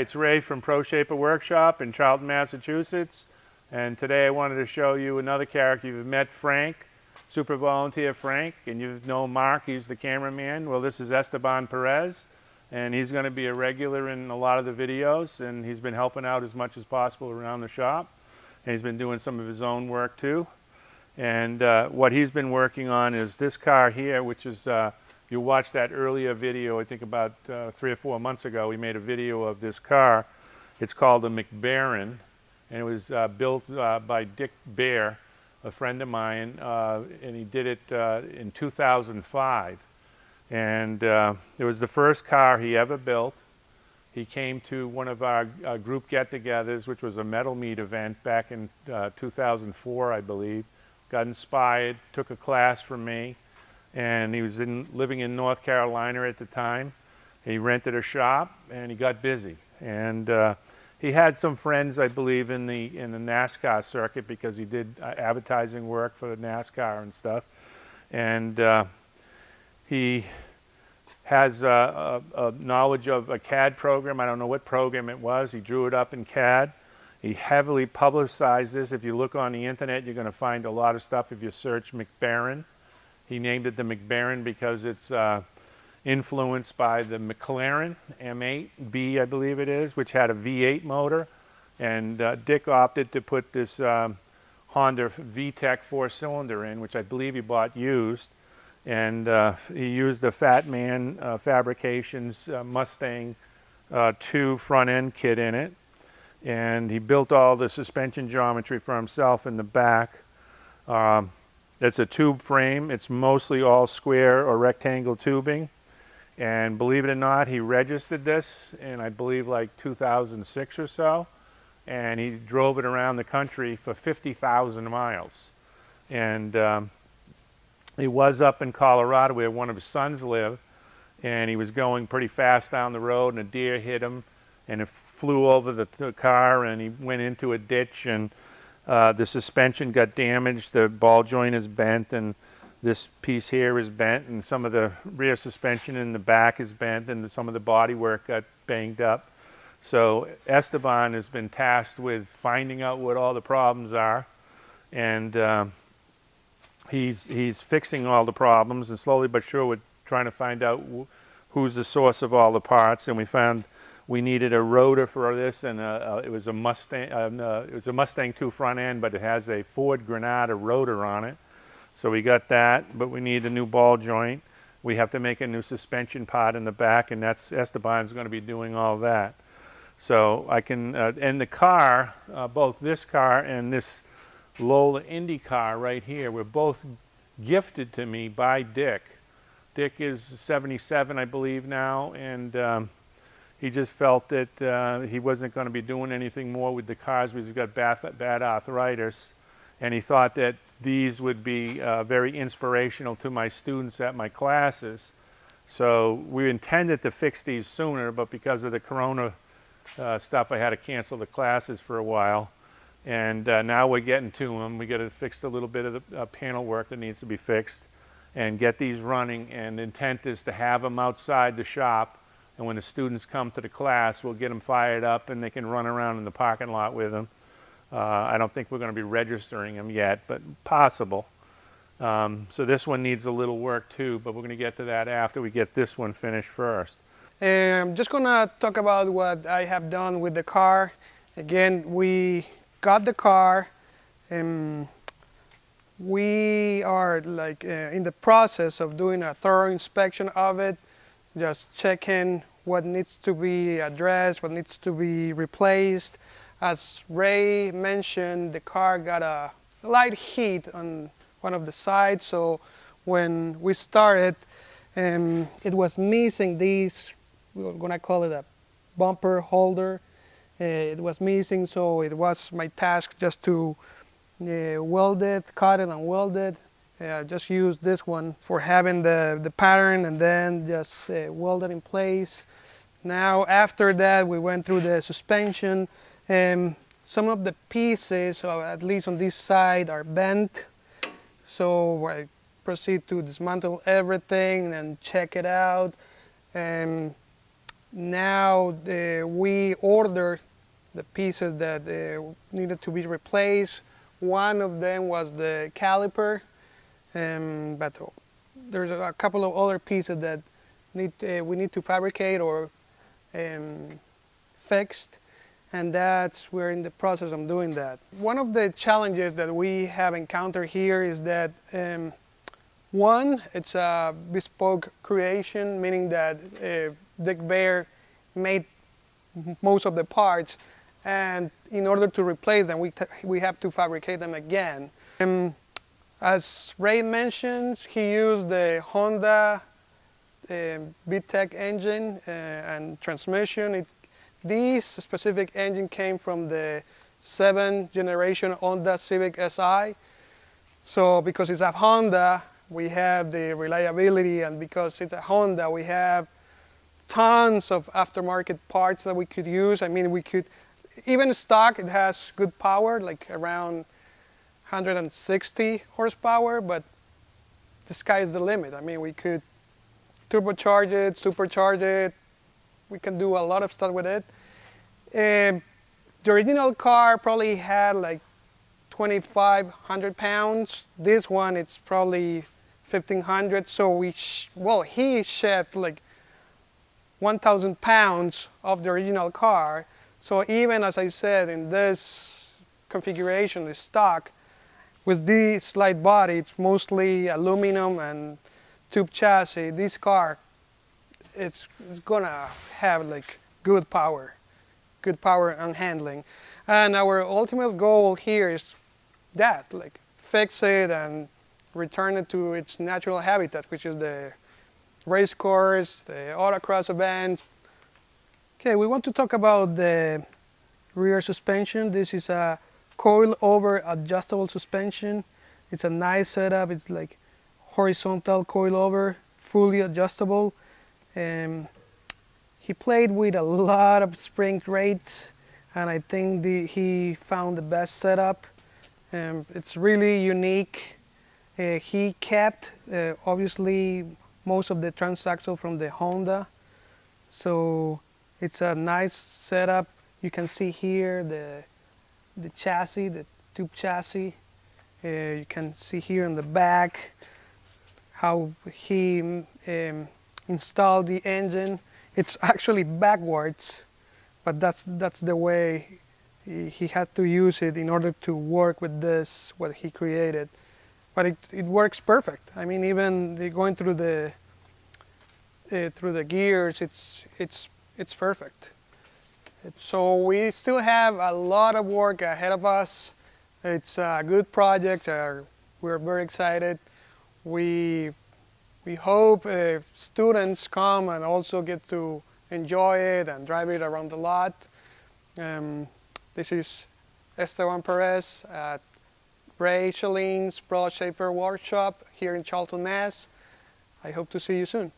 it's Ray from Pro Shaper Workshop in Charlton, Massachusetts. And today I wanted to show you another character. You've met Frank, Super Volunteer Frank, and you know Mark, he's the cameraman. Well, this is Esteban Perez, and he's going to be a regular in a lot of the videos, and he's been helping out as much as possible around the shop. And he's been doing some of his own work too. And what he's been working on is this car here, which is you watched that earlier video, I think about 3 or 4 months ago. We made a video of this car. It's called the McBearen, and it was built by Dick Bear, a friend of mine, and he did it in 2005. And it was the first car he ever built. He came to one of our group get-togethers, which was a metal meet event back in 2004, I believe. Got inspired, took a class from me. And he was living in North Carolina at the time. He rented a shop and he got busy. And he had some friends, I believe, in the NASCAR circuit because he did advertising work for NASCAR and stuff. And he has a knowledge of a CAD program. I don't know what program it was. He drew it up in CAD. He heavily publicized this. If you look on the internet, you're going to find a lot of stuff if you search McBearen. He named it the McBearen because it's influenced by the McLaren M8B, I believe it is, which had a V8 motor. And Dick opted to put this Honda VTEC 4-cylinder in, which I believe he bought used. And he used the Fat Man Fabrications Mustang 2 front-end kit in it. And he built all the suspension geometry for himself in the back. It's a tube frame. It's mostly all square or rectangle tubing. And believe it or not, he registered this in, I believe, like 2006 or so. And he drove it around the country for 50,000 miles. And he was up in Colorado where one of his sons lived. And he was going pretty fast down the road and a deer hit him. And it flew over the car and he went into a ditch and the suspension got damaged, the ball joint is bent, and this piece here is bent, and some of the rear suspension in the back is bent, and some of the bodywork got banged up. So Esteban has been tasked with finding out what all the problems are, and he's fixing all the problems, and slowly but sure we're trying to find out who's the source of all the parts, and we found we needed a rotor for this, and it was a Mustang 2 front end, but it has a Ford Granada rotor on it. So we got that, but we need a new ball joint. We have to make a new suspension pod in the back, and that's Esteban's going to be doing all that. So I can, and the car, both this car and this Lola Indy car right here, were both gifted to me by Dick. Dick is 77, I believe now, and he just felt that he wasn't going to be doing anything more with the cars because he's got bad arthritis. And he thought that these would be very inspirational to my students at my classes. So we intended to fix these sooner, but because of the corona stuff, I had to cancel the classes for a while. And now we're getting to them. We got to fix a little bit of the panel work that needs to be fixed and get these running. And the intent is to have them outside the shop. And when the students come to the class, we'll get them fired up and they can run around in the parking lot with them. I don't think we're going to be registering them yet, but possible. So this one needs a little work too, but we're going to get to that after we get this one finished first. I'm just going to talk about what I have done with the car. Again, we got the car and we are like in the process of doing a thorough inspection of it. Just checking what needs to be addressed, what needs to be replaced. As Ray mentioned, the car got a light heat on one of the sides, so when we started, it was missing these, we're gonna call it a bumper holder. It was missing, so it was my task just to weld it, cut it and weld it. Just use this one for having the pattern and then just weld it in place. Now after that we went through the suspension and some of the pieces, or at least on this side, are bent. So I proceed to dismantle everything and check it out. And now we ordered the pieces that needed to be replaced. One of them was the caliper, but there's a couple of other pieces that we need to fabricate or fixed, and we're in the process of doing that. One of the challenges that we have encountered here is that one, it's a bespoke creation, meaning that Dick Bear made most of the parts, and in order to replace them, we have to fabricate them again. As Wray mentioned, he used the Honda VTEC engine and transmission. This specific engine came from the 7th generation Honda Civic Si. So because it's a Honda, we have the reliability, and because it's a Honda, we have tons of aftermarket parts that we could use. I mean, even stock, it has good power, like around 160 horsepower, but the sky is the limit. I mean, we could turbocharge it, supercharge it. We can do a lot of stuff with it. The original car probably had like 2,500 pounds. This one, it's probably 1,500. So he shed like 1,000 pounds of the original car. So even, as I said, in this configuration, the stock, with this slight body, it's mostly aluminum and tube chassis. This car, it's gonna have like good power and handling. And our ultimate goal here is that, like fix it and return it to its natural habitat, which is the race course, the autocross events. Okay, we want to talk about the rear suspension. This is a coil-over adjustable suspension. It's a nice setup. It's like horizontal coil-over, fully adjustable. He played with a lot of spring rates, and I think he found the best setup. It's really unique. He kept, obviously, most of the transaxle from the Honda. So it's a nice setup. You can see here the chassis, the tube chassis. You can see here in the back how he installed the engine. It's actually backwards, but that's the way he had to use it in order to work with this, what he created. But it works perfect. I mean, even going through the gears, it's perfect. So we still have a lot of work ahead of us. It's a good project. We're very excited. We hope students come and also get to enjoy it and drive it around the lot. This is Esteban Perez at Wray Shalene's Pro Shaper Workshop here in Charlton, Mass. I hope to see you soon.